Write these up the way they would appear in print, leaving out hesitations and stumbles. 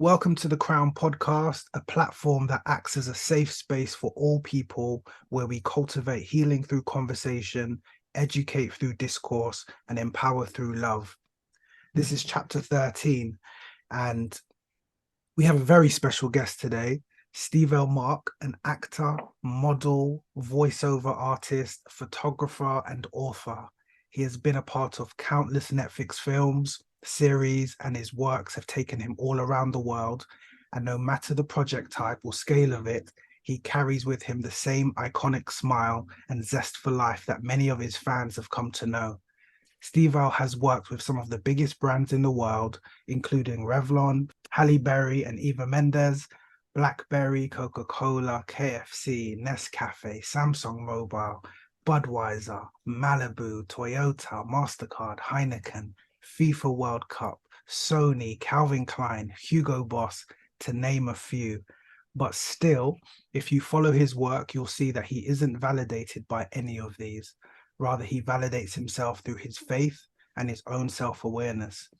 Welcome to the Crown Podcast, a platform that acts as a safe space for all people, where we cultivate healing through conversation, educate through discourse, and empower through love. This is chapter 13, and we have a very special guest today, Stevel Marc, an actor, model, voiceover artist, photographer, and author. He has been a part of countless Netflix films, series, and his works have taken him all around the world. And no matter the project type or scale of it, he carries with him the same iconic smile and zest for life that many of his fans have come to know. Stevel has worked with some of the biggest brands in the world, including Revlon, Halle Berry and Eva Mendes, BlackBerry, Coca-Cola, KFC, Nescafe, Samsung Mobile, Budweiser, Malibu, Toyota, MasterCard, Heineken, FIFA World Cup, Sony, Calvin Klein, Hugo Boss, to name a few. But still, if you follow his work, you'll see that he isn't validated by any of these. Rather, he validates himself through his faith and his own self-awareness.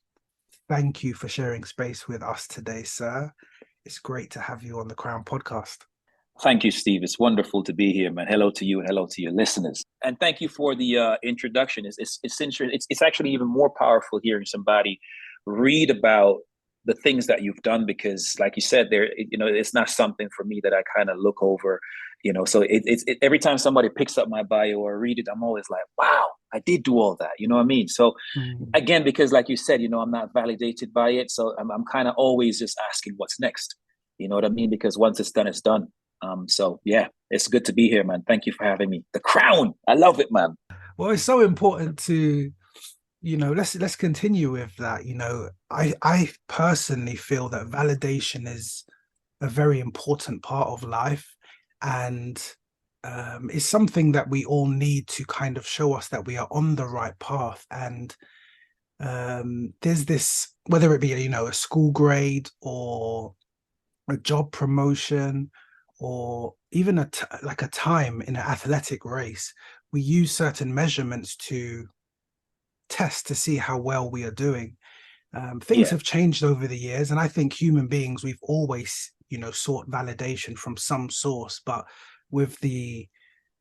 Thank you for sharing space with us today, sir. It's great to have you on the Crown Podcast. Thank you, Steve. It's wonderful to be here, man. Hello to you and hello to your listeners. And thank you for the introduction. It's actually even more powerful hearing somebody read about the things that you've done, because, like you said, it's not something for me that I kind of look over. So every time somebody picks up my bio or read it, I'm always like, wow, I did do all that. You know what I mean? So again, because like you said, I'm not validated by it. So I'm kind of always just asking what's next. You know what I mean? Because once it's done, it's done. So yeah, it's good to be here, man. Thank you for having me. The Crown. I love it, man. Well, it's so important to, let's continue with that. I personally feel that validation is a very important part of life, and it's something that we all need to kind of show us that we are on the right path. And there's this, whether it be a school grade or a job promotion, or even a time in an athletic race, we use certain measurements to test to see how well we are doing. Things have changed over the years, and I think human beings, we've always sought validation from some source. But with the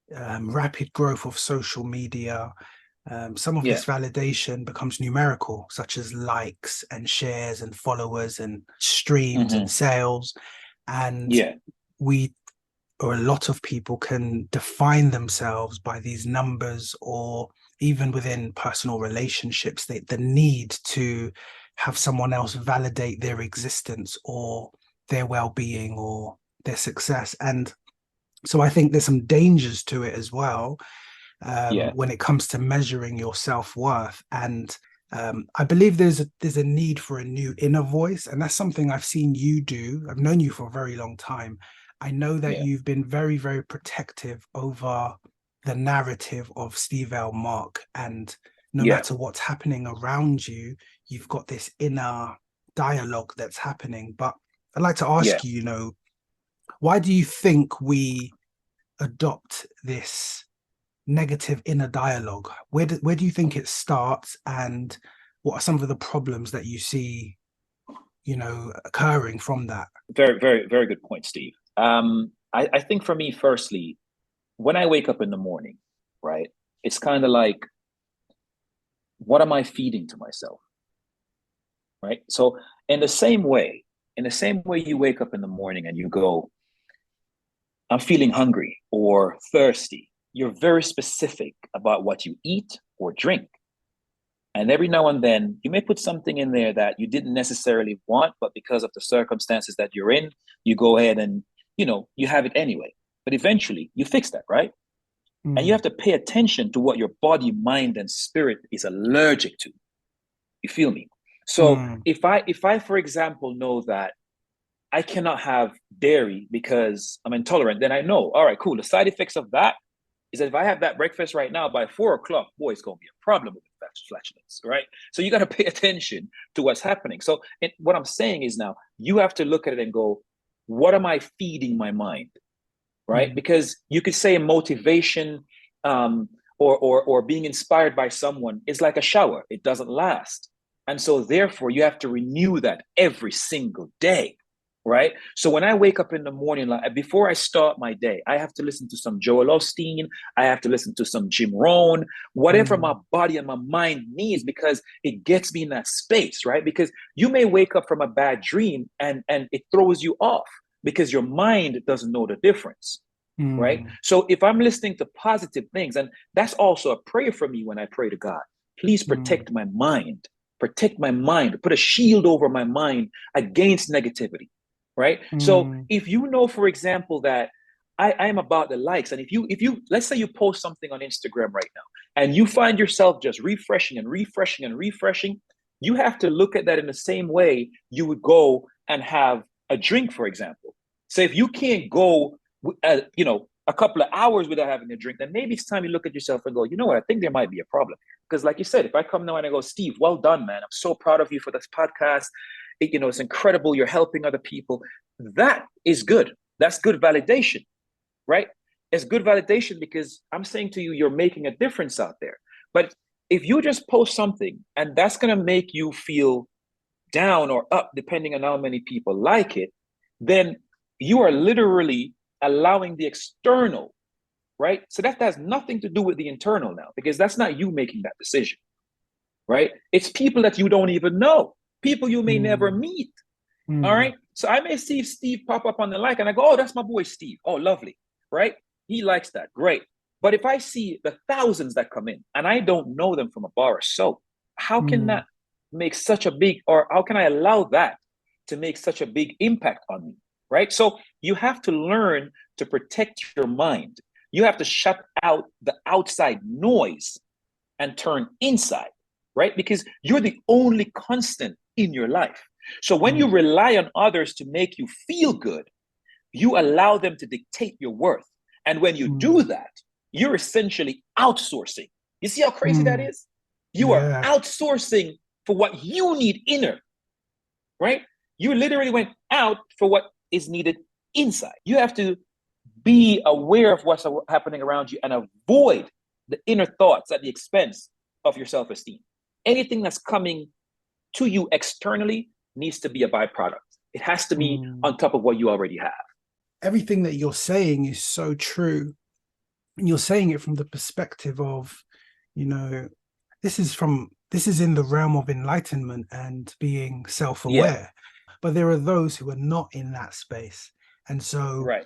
rapid growth of social media, some of this validation becomes numerical, such as likes and shares and followers and streams and sales. And we, or a lot of people, can define themselves by these numbers, or even within personal relationships, the need to have someone else validate their existence or their well-being or their success. And so I think there's some dangers to it as well, when it comes to measuring your self-worth. And I believe there's a need for a new inner voice, and that's something I've seen you do. I've known you for a very long time. I know that you've been very, very protective over the narrative of Stevel Marc, and no matter what's happening around you, you've got this inner dialogue that's happening. But I'd like to ask you, why do you think we adopt this negative inner dialogue? Where do you think it starts, and what are some of the problems that you see occurring from that? Very, very, very good point, Steve. I think for me, firstly, when I wake up in the morning, right, it's kind of like, what am I feeding to myself? Right. So in the same way you wake up in the morning and you go, I'm feeling hungry or thirsty, you're very specific about what you eat or drink. And every now and then you may put something in there that you didn't necessarily want, but because of the circumstances that you're in, you go ahead and, you have it anyway. But eventually you fix that, right? And you have to pay attention to what your body, mind, and spirit is allergic to. You feel me? So if I, for example, know that I cannot have dairy because I'm intolerant, then I know, all right, cool. The side effects of that is that if I have that breakfast right now, by 4 o'clock, boy, it's going to be a problem with flatulence, right? So you got to pay attention to what's happening. So what I'm saying is, now you have to look at it and go, what am I feeding my mind, right? Because you could say motivation or being inspired by someone is like a shower. It doesn't last. And so therefore you have to renew that every single day. Right. So when I wake up in the morning, like before I start my day, I have to listen to some Joel Osteen. I have to listen to some Jim Rohn, whatever my Mm, body and my mind needs, because it gets me in that space. Right. Because you may wake up from a bad dream and it throws you off because your mind doesn't know the difference. Right. mm, So if I'm listening to positive things, and that's also a prayer for me when I pray to God, please mm, protect my mind, put a shield over my mind against negativity. Right. So mm, if you know, for example, that I am about the likes, and if you let's say you post something on Instagram right now and you find yourself just refreshing and refreshing and refreshing, you have to look at that in the same way you would go and have a drink, for example. So if you can't go, a couple of hours without having a drink, then maybe it's time you look at yourself and go, you know what, I think there might be a problem. Because like you said, if I come now and I go, Steve, well done, man. I'm so proud of you for this podcast. It's incredible. You're helping other people. That is good. That's good validation, right? It's good validation because I'm saying to you, you're making a difference out there. But if you just post something and that's going to make you feel down or up, depending on how many people like it, then you are literally allowing the external, right? So that has nothing to do with the internal now, because that's not you making that decision, right? It's people that you don't even know, people you may never mm, meet. All mm, right. So I may see Steve pop up on the like and I go, oh, that's my boy Steve. Oh, lovely. Right. He likes that. Great. But if I see the thousands that come in and I don't know them from a bar of soap, how can mm, that make such a big, or how can I allow that to make such a big impact on me? Right. So you have to learn to protect your mind. You have to shut out the outside noise and turn inside, right? Because you're the only constant in your life. So when you mm, rely on others to make you feel good, you allow them to dictate your worth. And when you do mm, that, you're essentially outsourcing. You see how crazy that mm. is? You are Yeah. outsourcing for what you need inner, right? You literally went out for what is needed inside. You have to be aware of what's happening around you and avoid the inner thoughts at the expense of your self-esteem. Anything that's coming to you externally needs to be a byproduct. It has to be Mm. on top of what you already have. Everything that you're saying is so true. And you're saying it from the perspective of, you know, this is in the realm of enlightenment and being Yeah, self-aware. But there are those who are not in that space. And so right.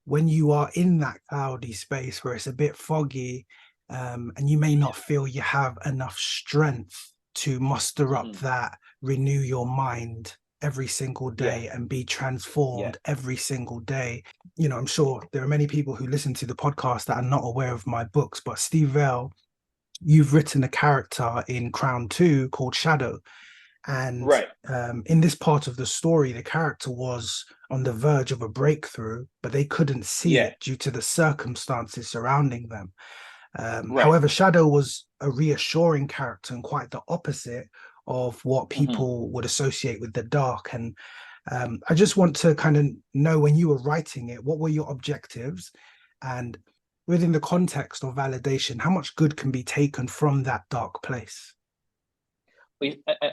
when you are in that cloudy space where it's a bit foggy, and you may not feel you have enough strength to muster up Mm-hmm. that, renew your mind every single Yeah, day and be yeah. transformed every single day. You know, I'm sure there are many people who listen to the podcast that are not aware of my books, but Stevel, you've written a character in Crown 2 called Shadow. And Right. in this part of the story, the character was on the verge of a breakthrough, but they couldn't see Yeah, it due to the circumstances surrounding them. right. However, Shadow was a reassuring character and quite the opposite of what Mm-hmm. people would associate with the dark. And I just want to kind of know, when you were writing it, what were your objectives? And within the context of validation, how much good can be taken from that dark place?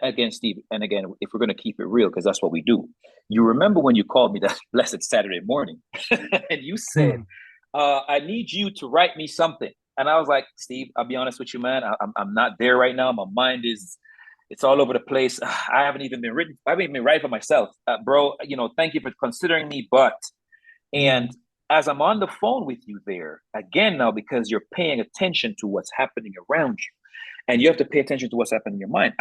Again, Steve, and again, if we're going to keep it real, because that's what we do. You remember when you called me that blessed Saturday morning and you said, Hmm. I need you to write me something. And I was like, Steve, I'll be honest with you, man. I'm not there right now. My mind is, it's all over the place. I haven't even been written. I haven't even been writing for myself, bro. Thank you for considering me. But, and Hmm. as I'm on the phone with you there again now, because you're paying attention to what's happening around you, and you have to pay attention to what's happening in your mind.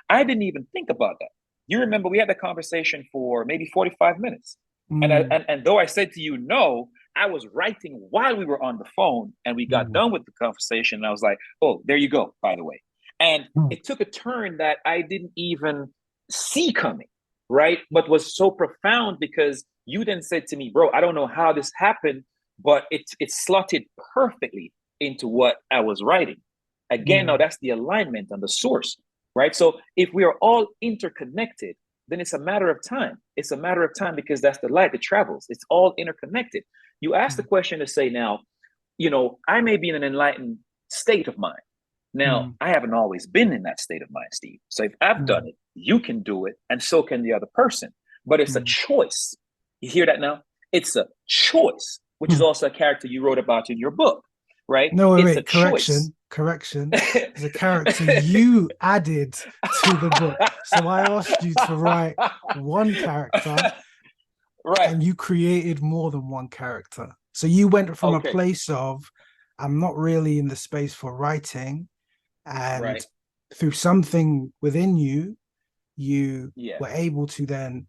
I didn't even think about that. You remember we had that conversation for maybe 45 minutes. And, Hmm. and though I said to you no, I was writing while we were on the phone and we got Hmm. done with the conversation. And I was like, oh, there you go, by the way. And Hmm. it took a turn that I didn't even see coming, right? But was so profound because you then said to me, bro, I don't know how this happened, but it slotted perfectly into what I was writing. Again, now Hmm. that's the alignment and the source, right? So if we are all interconnected, then it's a matter of time. It's a matter of time because that's the light that travels. It's all interconnected. You ask the question to say now, I may be in an enlightened state of mind, Now, mm, I haven't always been in that state of mind, Steve. So if I've done mm, it, you can do it, and so can the other person. But it's a mm. choice. You hear that now? It's a choice, which is Hmm. also a character you wrote about in your book, right? No, wait, It's a wait, choice. correction. There's a character you added to the book. So I asked you to write one character Right. and you created more than one character. So you went from a Okay. place of, I'm not really in the space for writing, and Right. through something within you, you Yeah. were able to then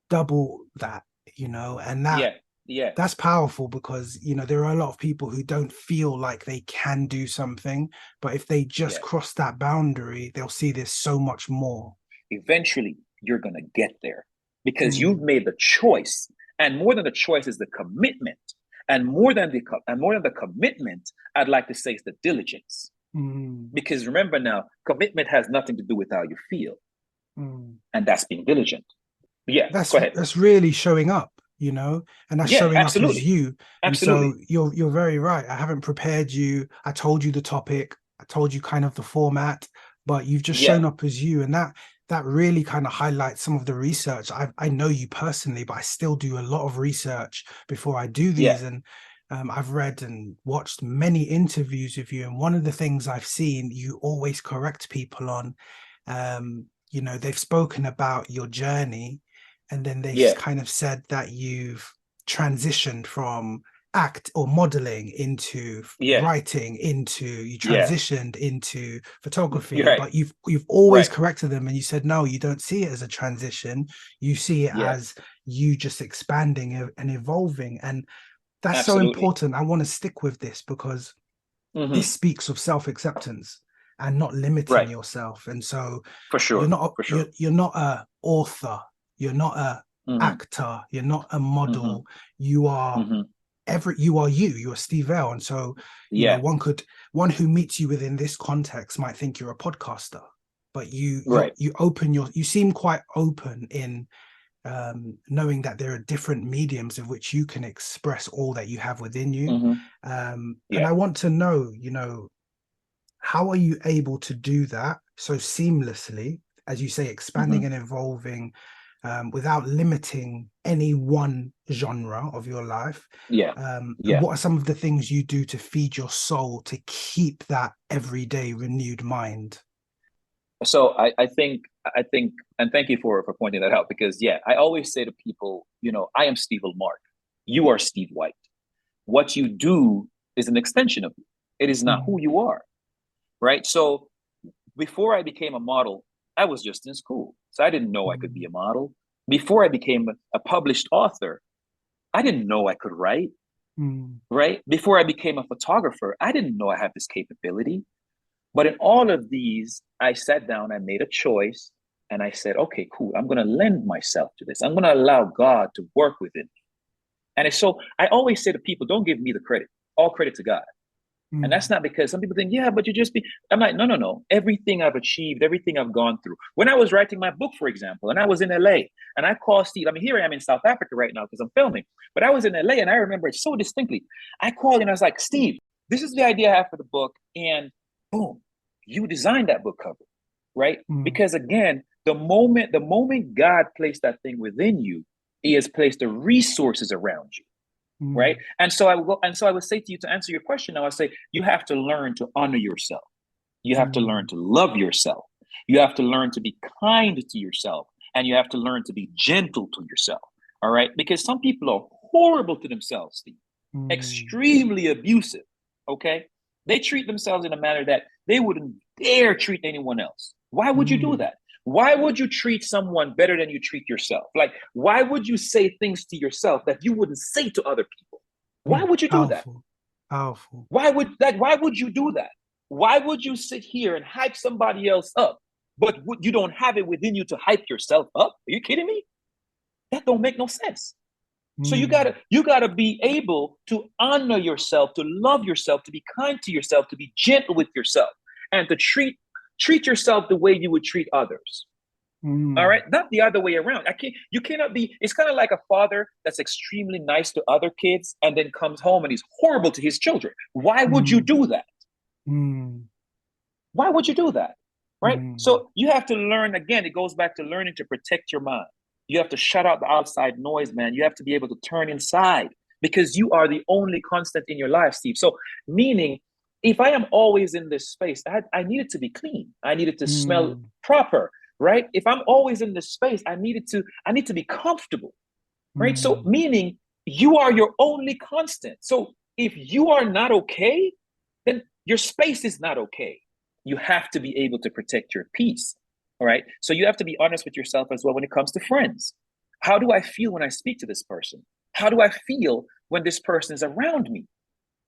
double that, and Yeah. Yeah. that's powerful because there are a lot of people who don't feel like they can do something, but if they just Yeah. cross that boundary, they'll see there's so much more. Eventually, you're going to get there because you've Mm, made the choice. And more than the choice is the commitment. And more than the commitment, I'd like to say is the diligence. mm, Because remember now, commitment has nothing to do with how you feel, mm. and that's being diligent. Yeah, that's go ahead. that's really showing up, and that's Yeah, showing up as absolutely. you. And so Absolutely. you're very right. I haven't prepared you. I told you the topic. I told you kind of the format, but you've just Yeah, shown up as you, and that really kind of highlights some of the research. I know you personally, but I still do a lot of research before I do yeah, these, and I've read and watched many interviews with you, and one of the things I've seen you always correct people on. They've spoken about your journey, and then they yeah, kind of said that you've transitioned from act or modeling into yeah, writing, into you yeah. transitioned into You're photography, right. but you've always Right. corrected them, and you said no, you don't see it as a transition, you see it Yeah, as you just expanding and evolving. And that's so absolutely. important. I want to stick with this because this Hmm. speaks of self-acceptance and not limiting Right. yourself. And so For you're sure. not For you're, sure. you're not a author, you're not a Hmm. actor, you're not a Hmm. model, you are Hmm. you are Stevel. And so Yeah. one who meets you within this context might think you're a podcaster, but Right. you seem quite open in knowing that there are different mediums of which you can express all that you have within you. Hmm. And I Yeah. want to know, how are you able to do that so seamlessly, as you say, expanding Hmm. and evolving, without limiting any one genre of your life? Yeah. And Yeah. what are some of the things you do to feed your soul to keep that everyday renewed mind? So I think, and thank you for pointing that out because yeah, I always say to people, I am Stevel Marc. You are Steve White. What you do is an extension of you. It is not who Mm, you are, right? So before I became a model, I was just in school. So I didn't know I could be mm, a model. Before I became a published author, I didn't know I could write, mm, right? Before I became a photographer, I didn't know I had this capability. But in all of these, I sat down, I made a choice, and I said, okay, cool. I'm going to lend myself to this. I'm going to allow God to work within me. And it's so I always say to people, don't give me the credit, all credit to God. And that's mm, not because some people think, yeah, but you just be. I'm like, no, no, no. Everything I've achieved, everything I've gone through. When I was writing my book, for example, and I was in LA, and I called Steve. I mean, here I am in South Africa right now because I'm filming, but I was in LA and I remember it so distinctly. I called and I was like, Steve, this is the idea I have for the book. And boom, you designed that book cover, right? mm, Because again, the moment God placed that thing within you, He has placed the resources around you, right? mm, And so I would say to you, to answer your question now, I say you have to learn to honor yourself. You have to learn mm, to love yourself. You have to learn to be kind to yourself, and you have to learn to be gentle to yourself. All right, because some people are horrible to themselves, Steve, mm, extremely abusive. Okay, they treat themselves in a manner that they wouldn't dare treat anyone else. Why would you do mm, that? Why would you treat someone better than you treat yourself? Like, why would you say things to yourself that you wouldn't say to other people? Why mm. would you do that? Powerful, powerful. Why would you do that? Why would you sit here and hype somebody else up, but you don't have it within you to hype yourself up? Are you kidding me? That don't make no sense. So you Mm, gotta you gotta be able to honor yourself, to love yourself, to be kind to yourself, to be gentle with yourself, and to treat yourself the way you would treat others. All mm, right, not the other way around. You cannot be. It's kind of like a father that's extremely nice to other kids and then comes home and he's horrible to his children. Why would you mm, do that? mm. Why would you do that? Right? Mm, So you have to learn again. It goes back to learning to protect your mind. You have to shut out the outside noise, man. You have to be able to turn inside because you are the only constant in your life, Steve. So, meaning, if I am always in this space, I need it to be clean. I need it to smell mm, proper, right? If I'm always in this space, I need to be comfortable, right? So, mm, meaning you are your only constant. So, if you are not okay, then your space is not okay. You have to be able to protect your peace. All right. So you have to be honest with yourself as well when it comes to friends. How do I feel when I speak to this person? How do I feel when this person is around me?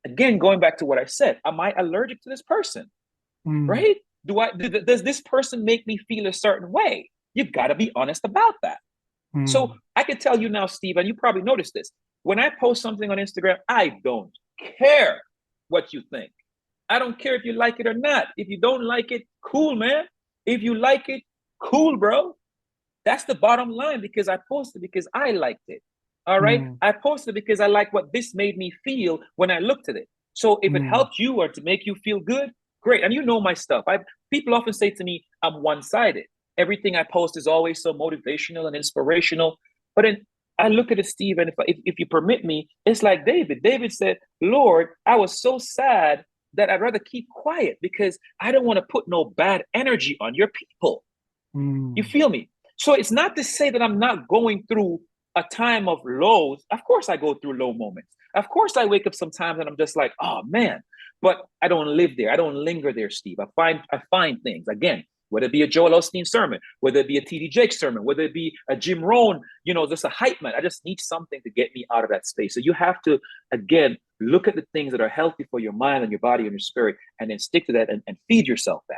Again, going back to what I said, am I allergic to this person? mm, Right? Does this person make me feel a certain way? You've got to be honest about that. So mm, I can tell you now, Steve, and you probably noticed this. When I post something on Instagram, I don't care what you think. I don't care if you like it or not. If you don't like it, cool, man. If you like it, cool, bro. That's the bottom line because I posted because I liked it. All right. mm, I posted because I like what this made me feel when I looked at it. So if it mm, helped you or to make you feel good, great. And you know my stuff. People often say to me, I'm one-sided. Everything I post is always so motivational and inspirational. But then I look at it, Steve, and if you permit me, it's like David. David said, Lord, I was so sad that I'd rather keep quiet because I don't want to put no bad energy on your people. You mm, feel me? So it's not to say that I'm not going through a time of lows. Of course, I go through low moments. Of course, I wake up sometimes and I'm just like, oh man. But I don't live there. I don't linger there, Steve. I find things again. Whether it be a Joel Osteen sermon, whether it be a TD Jakes sermon, whether it be a Jim Rohn, just a hype man. I just need something to get me out of that space. So you have to again look at the things that are healthy for your mind and your body and your spirit, and then stick to that and feed yourself that.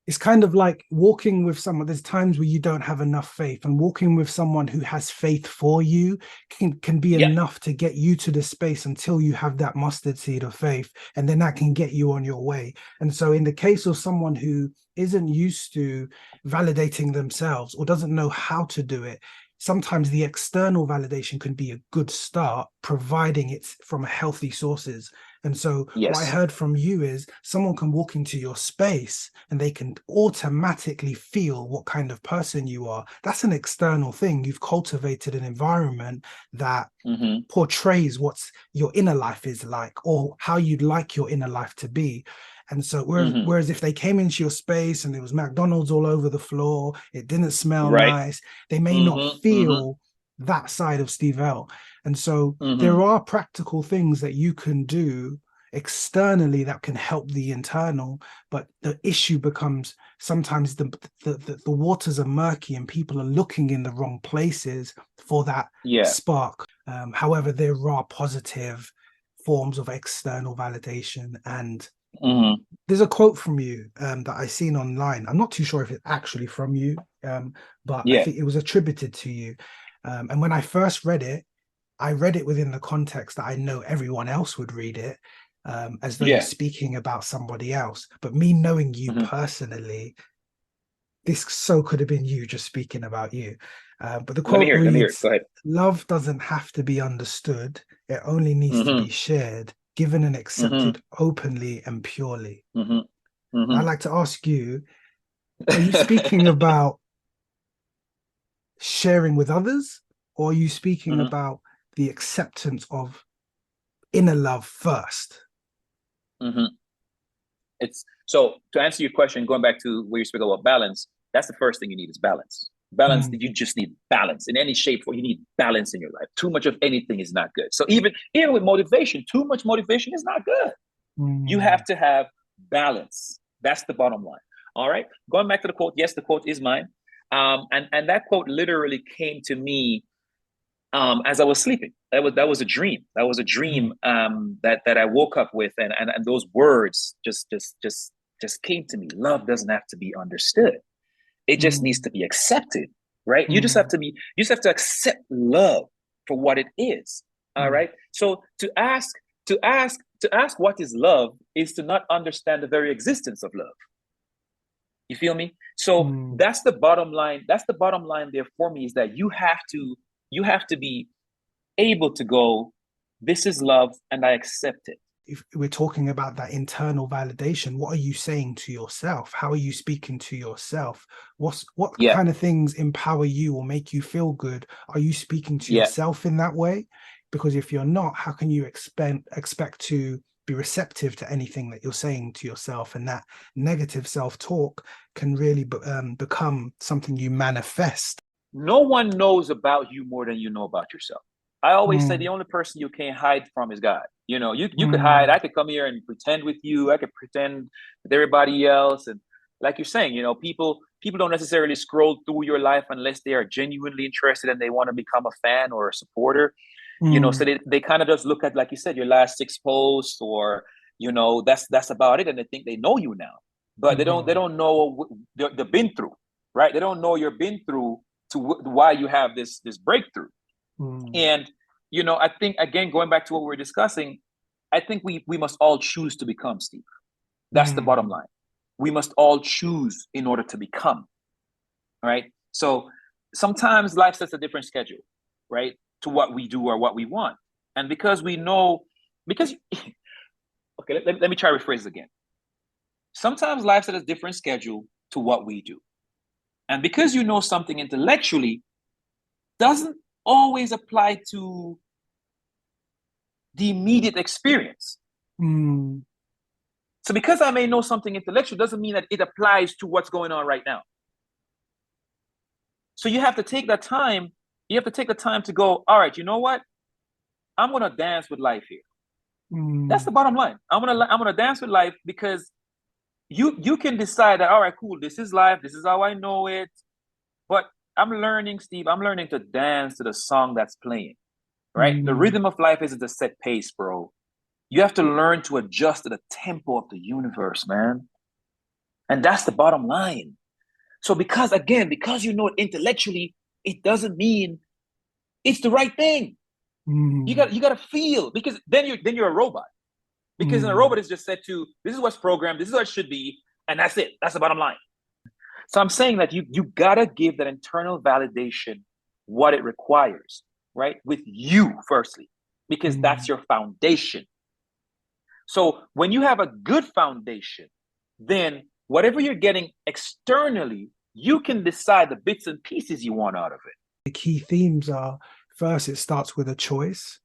it's kind of like walking with someone. There's times where you don't have enough faith, and walking with someone who has faith for you can be Yeah. enough to get you to the space until you have that mustard seed of faith, and then that can get you on your way. And so in the case of someone who isn't used to validating themselves or doesn't know how to do it, sometimes the external validation can be a good start, providing it's from healthy sources. And so what I Yes. heard from you is someone can walk into your space and they can automatically feel what kind of person you are. That's an external thing. You've cultivated an environment that Mm-hmm. portrays what's your inner life is like or how you'd like your inner life to be. And so Mm-hmm. whereas if they came into your space and there was McDonald's all over the floor, it didn't smell Right. nice, they may not Mm-hmm. Mm-hmm. feel that side of Steve L. And so there Mm-hmm. are practical things that you can do externally that can help the internal, but the issue becomes sometimes the waters are murky and people are looking in the wrong places for that Yeah. spark. However, there are positive forms of external validation. And Mm-hmm. there's a quote from you that I seen online. I'm not too sure if it's actually from you, but I Yeah. think it was attributed to you. And when I first read it, I read it within the context that I know everyone else would read it, as though you're Yeah. speaking about somebody else. But me knowing you Mm-hmm. personally, this so could have been you just speaking about you. But the Let me quote hear it. Let me hear it. reads, Go ahead. love doesn't have to be understood, it only needs to be Mm-hmm. shared, given and Mm-hmm. accepted openly and purely. Mm-hmm. And I'd Mm-hmm. like to ask you, are you speaking about sharing with others, or are you speaking Mm-hmm. about the acceptance of inner love first? Mm-hmm. It's so to answer your question, going back to where you speak about balance, that's the first thing you need is balance. Balance, Mm, you just need balance in any shape, or you need balance in your life. Too much of anything is not good. So even with motivation, too much motivation is not good. You mm, have to have balance. That's the bottom line. All right. Going back to the quote, yes, the quote is mine. And that quote literally came to me as I was sleeping. That was a dream. That was a dream mm, that I woke up with, and those words just came to me. Love doesn't have to be understood. It just needs mm, to be accepted, right? mm, You just have to accept love for what it is. All mm, right. So to ask what is love is to not understand the very existence of love. You feel me? So mm, that's the bottom line. That's the bottom line there for me is that you have to be able to go, this is love and I accept it. if we're talking about that internal validation, what are you saying to yourself? How are you speaking to yourself? What Yeah. kind of things empower you or make you feel good? Are you speaking to Yeah. yourself in that way? Because if you're not, how can you expect to be receptive to anything that you're saying to yourself? And that negative self-talk can really become something you manifest. No one knows about you more than you know about yourself. I always say the Mm, only person you can't hide from is God. You know, you could hide. mm, I could come here and pretend with you. I could pretend with everybody else. And like you're saying, you know, people don't necessarily scroll through your life unless they are genuinely interested and they want to become a fan or a supporter. You know, so mm, they kind of just look at, like you said, your last six posts, or you know, that's about it, and they think they know you now, but they mm, don't know the been through, right? They don't know you're been through to why you have this breakthrough. mm, And you know, I think, again, going back to what we were discussing, I think we must all choose to become, Steve. That's the bottom mm, line. We must all choose in order to become, right? So sometimes life sets a different schedule, right, to what we do or what we want. And because we know, because okay, let me try to rephrase it again. Sometimes life sets a different schedule to what we do. And because you know something intellectually doesn't always apply to the immediate experience. mm, So because I may know something intellectual doesn't mean that it applies to what's going on right now. So you have to take that time. You have to take the time to go, all right, you know what? I'm going to dance with life here. That's mm, the bottom line. I'm gonna dance with life, because you can decide that, all right, cool, this is life, this is how I know it. But I'm learning, Steve, I'm learning to dance to the song that's playing, right? The mm, rhythm of life isn't a set pace, bro. You have to learn to adjust to the tempo of the universe, man. And that's the bottom line. So because you know it intellectually, it doesn't mean it's the right thing. mm, You gotta feel, because then you're a robot. Because in a mm, robot is just set to, this is what's programmed, this is what it should be, and that's it. That's the bottom line. So I'm saying that you gotta give that internal validation what it requires, right? With you firstly, because that's mm. your foundation. So when you have a good foundation, then whatever you're getting externally, you can decide the bits and pieces you want out of it. The key themes are, first, it starts with a choice.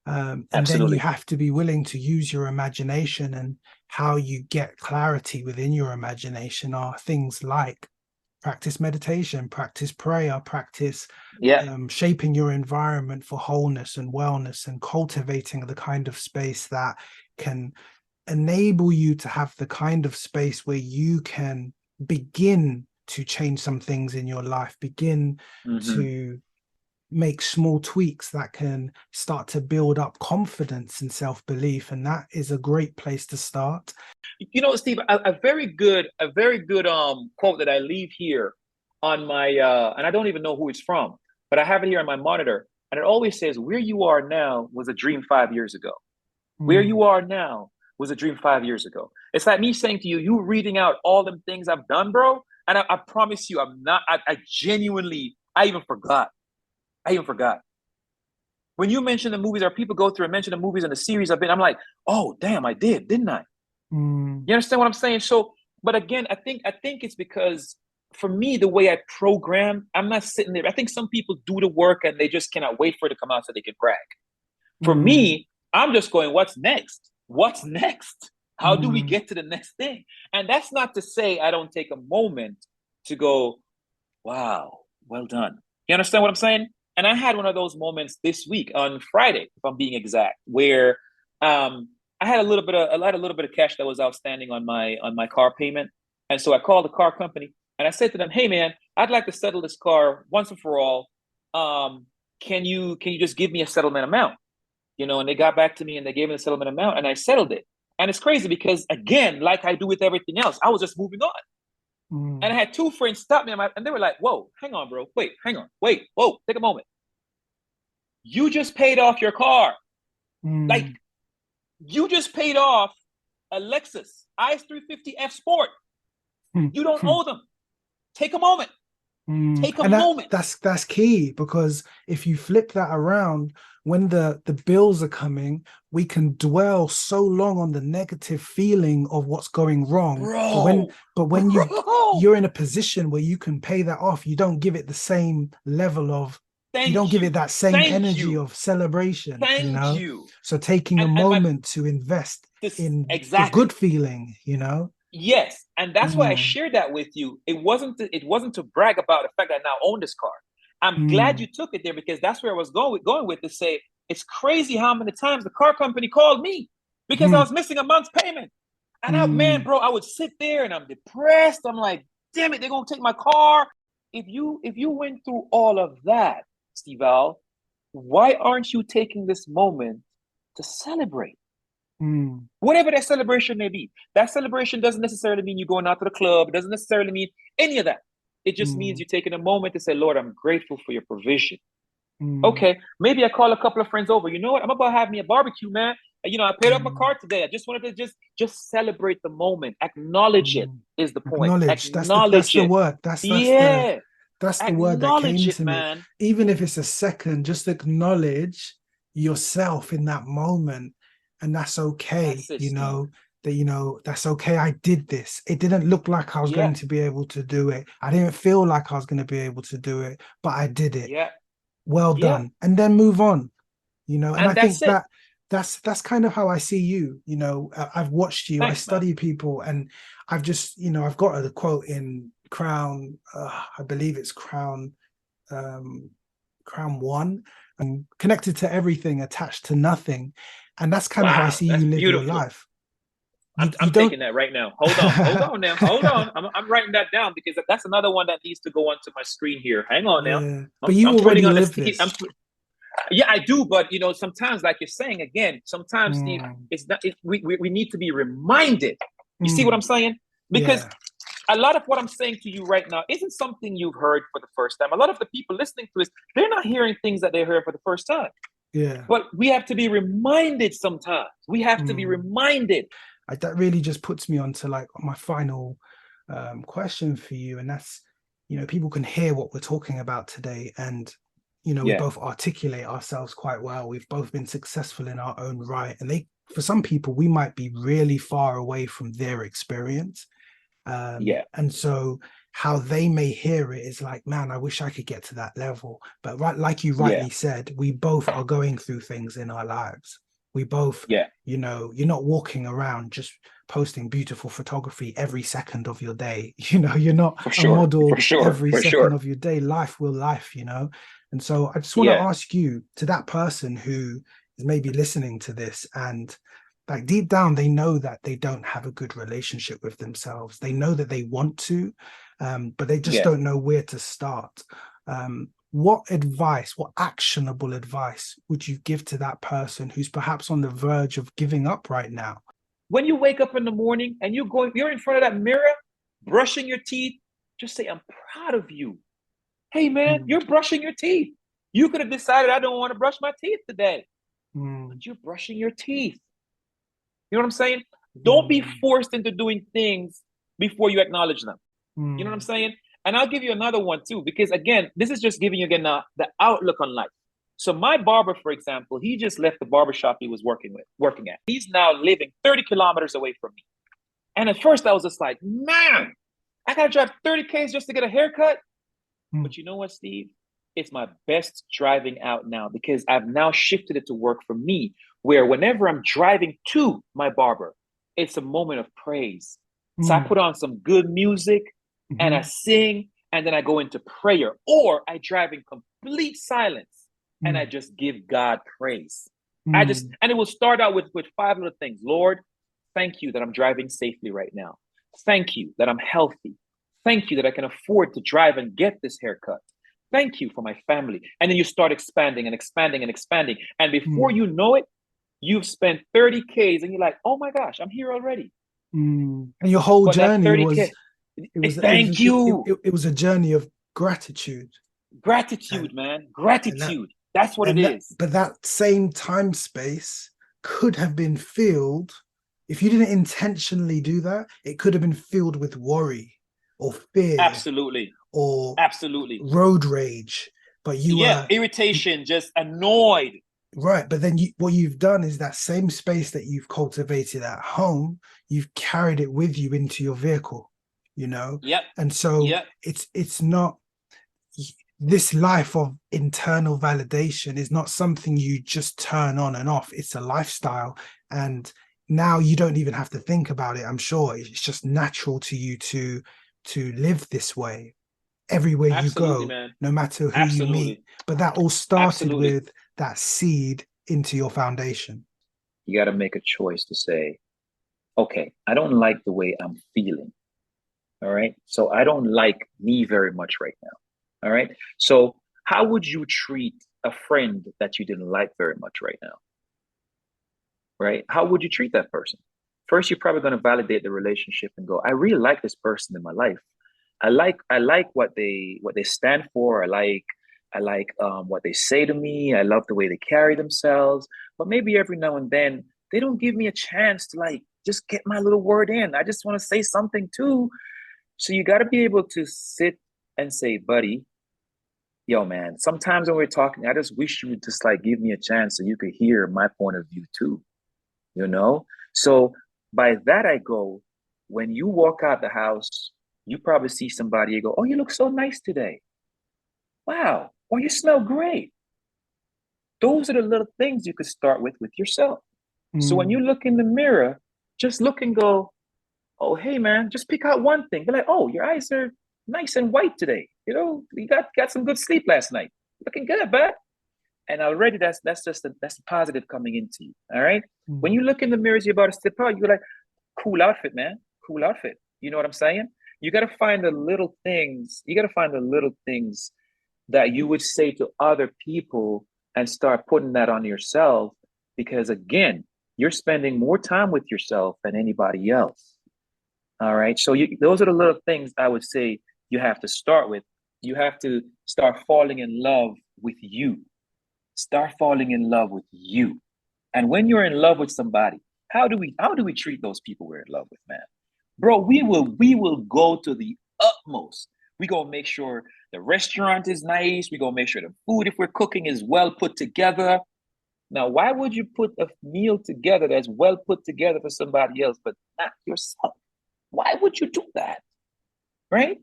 And then you Absolutely. have to be willing to use your imagination. And how you get clarity within your imagination are things like practice meditation, practice prayer, practice Yeah. shaping your environment for wholeness and wellness, and cultivating the kind of space that can enable you to have the kind of space where you can begin to change some things in your life, begin Mm-hmm. to make small tweaks that can start to build up confidence and self-belief. And that is a great place to start. You know, Steve, a very good quote that I leave here on my and I don't even know who it's from, but I have it here on my monitor, and it always says, "Where you are now was a dream 5 years ago. Where Mm, you are now was a dream 5 years ago." It's like me saying to you, you reading out all them things I've done, bro, and I promise you, I'm not. I genuinely, I even forgot. I even forgot. When you mention the movies, or people go through and mention the movies and the series I've been, I'm like, oh damn, I did, didn't I? mm, You understand what I'm saying? So, but again, I think it's because, for me, the way I program, I'm not sitting there. I think some people do the work and they just cannot wait for it to come out so they can brag. For mm, me, I'm just going, what's next? What's next? How do we mm, get to the next thing? And that's not to say I don't take a moment to go, wow, well done. You understand what I'm saying? And I had one of those moments this week on Friday, if I'm being exact, where I had a little bit of cash that was outstanding on my car payment, and so I called the car company and I said to them, "Hey, man, I'd like to settle this car once and for all. Um, can you just give me a settlement amount?" You know, and they got back to me and they gave me the settlement amount, and I settled it. And it's crazy because, again, like I do with everything else, I was just moving on. And I mm, had two friends stop me, and they were like, "Whoa, hang on, bro. Wait, hang on. Wait, whoa, take a moment. You just paid off your car. Like, mm, you just paid off a Lexus IS 350 F Sport. mm, You don't mm, owe them. Take a moment. Take a And moment. that's key, because if you flip that around, when the bills are coming, we can dwell so long on the negative feeling of what's going wrong. But Bro, when bro, you're in a position where you can pay that off, you don't give it the same level of, you don't thank give it you. that same Thank energy you. of celebration, Thank you. So taking a And my moment to invest this in the good exactly. feeling. Yes, and that's why I Mm, shared that with you. It wasn't to brag about the fact that I now own this car. I'm glad mm, you took it there because that's where I was going with to say it's crazy how many times the car company called me because I mm, was missing a month's payment. And man, mm, bro, I would sit there and I'm depressed. I'm like, damn it, they're gonna take my car. If you went through all of that, Steve Al, why aren't you taking this moment to celebrate? mm, Whatever that celebration may be. That celebration doesn't necessarily mean you're going out to the club. It doesn't necessarily mean any of that. It just means mm, you're taking a moment to say, Lord, I'm grateful for your provision. mm, Okay, maybe I call a couple of friends over. You know what? I'm about to have me a barbecue, man. I paid up my mm. car today. I just wanted to just celebrate the moment. Acknowledge it Mm. is the point. Acknowledge. That's Acknowledge the it. word. Yeah. That's the word that Acknowledge came it, to me. man. Even if it's a second, just acknowledge yourself in that moment, and that's okay. That's it, Steve. That's okay. I did this. It didn't look like I was Yeah. going to be able to do it. I didn't feel like I was going to be able to do it, but I did it. Yeah. Well Yeah. done. And then move on. And I And that's think it. that's kind of how I see you. I've watched you, I Thanks, man. study people, and I've just, I've got a quote in Crown, I believe it's um Crown 1, and connected to everything, attached to nothing. And that's kind of how I Wow, see that's you live your beautiful. life. You I'm don't. taking that right now. Hold on now, hold on. I'm writing that down because that's another one that needs to go onto my screen here. Hang on now. Yeah, but I'm you I'm putting already on a live sticky. this. Yeah, I do, but sometimes, like you're saying again, sometimes Steve, Mm, it's not. We need to be reminded. You see what mm, I'm saying? Because yeah, a lot of what I'm saying to you right now isn't something you've heard for the first time. A lot of the people listening to this, they're not hearing things that they heard for the first time. yeah. But we have to be reminded sometimes. We have to be Mm. reminded. That really just puts me on to like my final question for you, and that's, people can hear what we're talking about today, and we Yeah, both articulate ourselves quite well. We've both been successful in our own right, and for some people, we might be really far away from their experience, yeah, and so how they may hear it is like, man, I wish I could get to that level. But right, like you yeah, rightly said, we both are going through things in our lives. We both, yeah. you're not walking around just posting beautiful photography every second of your day. You're not For a sure, for model sure, every for second sure. of your day. Life will life. And so I just want to Yeah, ask you, to that person who is maybe listening to this, and like deep down they know that they don't have a good relationship with themselves, they know that they want to, but they just yeah. don't know where to start. What actionable advice would you give to that person who's perhaps on the verge of giving up right now? When you wake up in the morning and you're in front of that mirror, brushing your teeth, just say, I'm proud of you. Hey man, Mm, you're brushing your teeth. You could have decided I don't want to brush my teeth today, mm, but you're brushing your teeth. You know what I'm saying? Don't be mm, forced into doing things before you acknowledge them. You know what I'm mm, saying? And I'll give you another one too, because again, this is just giving you again the outlook on life. So my barber, for example, he just left the barber shop he was working at. He's now living 30 kilometers away from me. And at first I was just like, man, I gotta drive 30 Ks just to get a haircut. mm, But you know what, Steve? It's my best driving out now because I've now shifted it to work for me, where whenever I'm driving to my barber, it's a moment of praise. So I mm, put on some good music and I mhm, sing, and then I go into prayer, or I drive in complete silence and I mm, just give God praise. mm, And it will start out with five little things. Lord, thank you that I'm driving safely right now. Thank you that I'm healthy. Thank you that I can afford to drive and get this haircut. Thank you for my family. And then you start expanding and expanding and expanding. And before mm, you know it, you've spent 30 Ks and you're like, oh my gosh, I'm here already. And your whole But that journey 30K, was, it was it was thank you. it was a journey of gratitude. and Gratitude, man. and that Gratitude. That's what it and that is. but that same time space could have been filled, if you didn't intentionally do that, it could have been filled with worry or fear Absolutely. or Absolutely. road rage, but you Yeah, were irritation, just annoyed. right. But then what you've done is that same space that you've cultivated at home, you've carried it with you into your vehicle, you know? Yep. And so Yep. it's not this life of internal validation is not something you just turn on and off. It's a lifestyle. And now you don't even have to think about it. I'm sure it's just natural to you to live this way everywhere you Absolutely, go, man. no matter who you meet. Absolutely. But that all started Absolutely. with that seed into your foundation. You got to make a choice to say, okay, I don't like the way I'm feeling. All right. So I don't like me very much right now. All right. So how would you treat a friend that you didn't like very much right now? Right. How would you treat that person? First, you're probably going to validate the relationship and go, I really like this person in my life. I like what they stand for. I like what they say to me. I love the way they carry themselves. But maybe every now and then they don't give me a chance to like just get my little word in. I just want to say something too. So you got to be able to sit and say, buddy, yo, man, sometimes when we're talking, I just wish you would just like give me a chance so you could hear my point of view too, you know? So by that I go, when you walk out the house, you probably see somebody, you go, oh, you look so nice today. Wow. Or you smell great. Those are the little things you could start with yourself. So when you Mm, look in the mirror, just look and go, oh, hey man, just pick out one thing. Be like, oh, your eyes are nice and white today. You know, you got some good sleep last night. Looking good, bud. And already that's a positive coming into you. All right. When mm, you look in the mirror, you're about to step out, you're like, cool outfit, man. Cool outfit. You know what I'm saying? You got to find the little things. You got to find the little things that you would say to other people and start putting that on yourself. Because again, you're spending more time with yourself than anybody else. All right. So those are the little things I would say you have to start with. You have to start falling in love with you. Start falling in love with you. And when you're in love with somebody, how do we treat those people we're in love with, man? Bro, we will go to the utmost. We gonna make sure the restaurant is nice. We gonna make sure the food, if we're cooking, is well put together. Now, why would you put a meal together that's well put together for somebody else, but not yourself? Why would you do that? Right?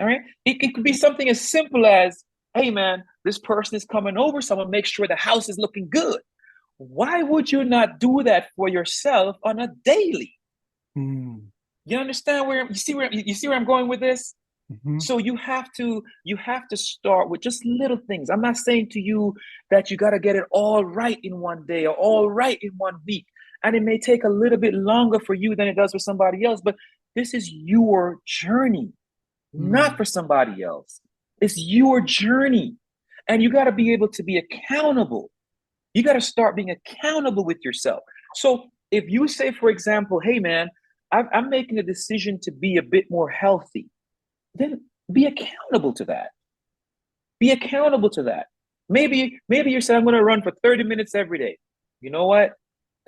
All right. It could be something as simple as, hey man, this person is coming over, so I'm gonna make sure the house is looking good. Why would you not do that for yourself on a daily? mm, You understand where I'm going with this? mhm, So you have to start with just little things. I'm not saying to you that you got to get it all right in one day or all right in one week. And it may take a little bit longer for you than it does for somebody else, but this is your journey, not mm, for somebody else. It's your journey. And you got to be able to be accountable. You got to start being accountable with yourself. So if you say, for example, hey, man, I'm making a decision to be a bit more healthy, then be accountable to that. Be accountable to that. Maybe you say, I'm going to run for 30 minutes every day. You know what?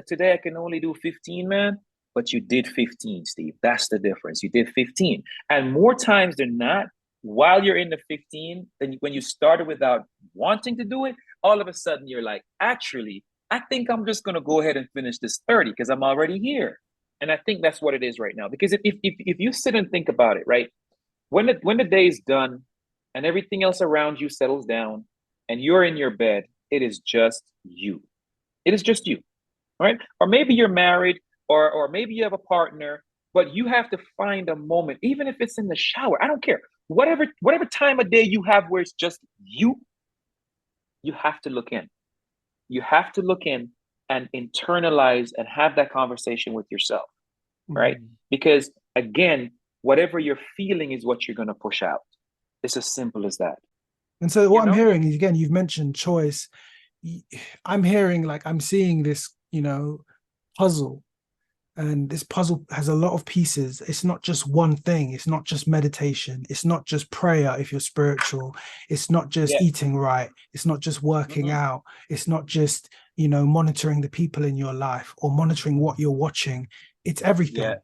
Today I can only do 15, man. But you did 15, Steve. That's the difference. You did 15. And more times than not, while you're in the 15, then when you started without wanting to do it, all of a sudden you're like, actually, I think I'm just going to go ahead and finish this 30 because I'm already here. And I think that's what it is right now. Because if you sit and think about it, right? When the day is done and everything else around you settles down and you're in your bed, it is just you. It is just you, right? Or maybe you're married, or maybe you have a partner, but you have to find a moment, even if it's in the shower. I don't care. Whatever time of day you have where it's just you have to look in. You have to look in and internalize and have that conversation with yourself, right? mm. Because again, whatever you're feeling is what you're going to push out. It's as simple as that, And so you what I'm know? hearing is, again, you've mentioned choice. I'm hearing, like, I'm seeing this, puzzle, and this puzzle has a lot of pieces. It's not just one thing. It's not just meditation. It's not just prayer if you're spiritual. It's not just Yeah. eating right. It's not just working Mm-hmm. out. It's not just, monitoring the people in your life or monitoring what you're watching. It's Yeah. everything.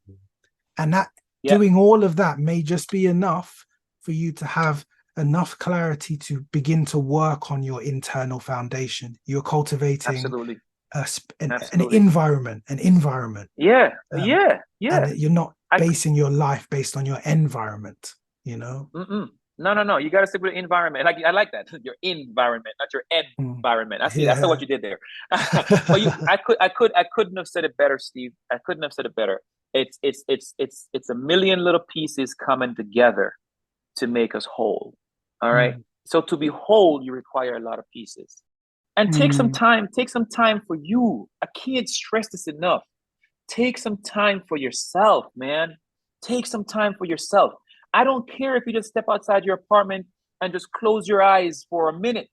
And that Yeah. doing all of that may just be enough for you to have enough clarity to begin to work on your internal foundation. You're cultivating Absolutely. an Absolutely. environment, Yeah. um, Yeah. Yeah. and you're not I basing your life based on your environment, you know. Mm-mm. No, no, no. You got to stick with the environment. Like I like that. Your environment, not your Mm. environment. I see. I saw Yeah. what you did there. But I couldn't have said it better, Steve. I couldn't have said it better. It's a million little pieces coming together to make us whole. All right. Mm. So to be whole, you require a lot of pieces. And take some Mm. time. Take some time for you. I can't stress this enough. Take some time for yourself, man. Take some time for yourself. I don't care if you just step outside your apartment and just close your eyes for a minute,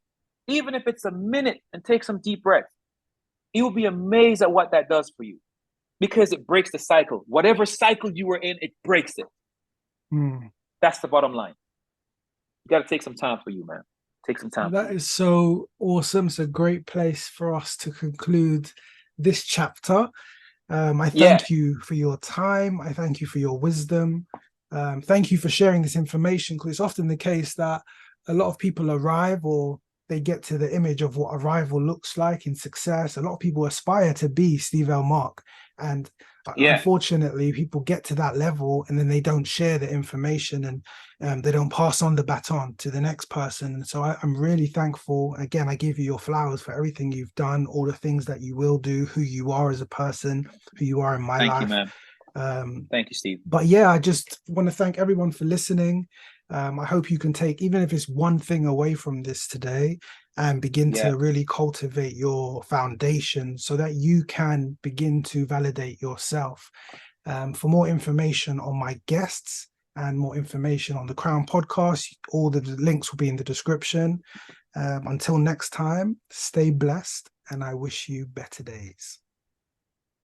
even if it's a minute, and take some deep breath. You'll be amazed at what that does for you because it breaks the cycle. Whatever cycle you were in, it breaks it. Mm. That's the bottom line. You got to take some time for you, man. Take some time for That you. is so awesome. It's a great place for us to conclude this chapter. I Yeah. thank you for your time. I thank you for your wisdom. Thank you for sharing this information, because it's often the case that a lot of people arrive, or they get to the image of what arrival looks like in success. A lot of people aspire to be Stevel Marc. And Yeah. unfortunately, people get to that level and then they don't share the information, and they don't pass on the baton to the next person. And so I'm really thankful. Again, I give you your flowers for everything you've done, all the things that you will do, who you are as a person, who you are in my Thank you, life. man. Thank you, Steve. But yeah, I just want to thank everyone for listening. I hope you can take, even if it's one thing away from this today, and begin Yeah. to really cultivate your foundation so that you can begin to validate yourself. For more information on my guests and more information on the Crown podcast, all the links will be in the description. Until next time, stay blessed, and I wish you better days.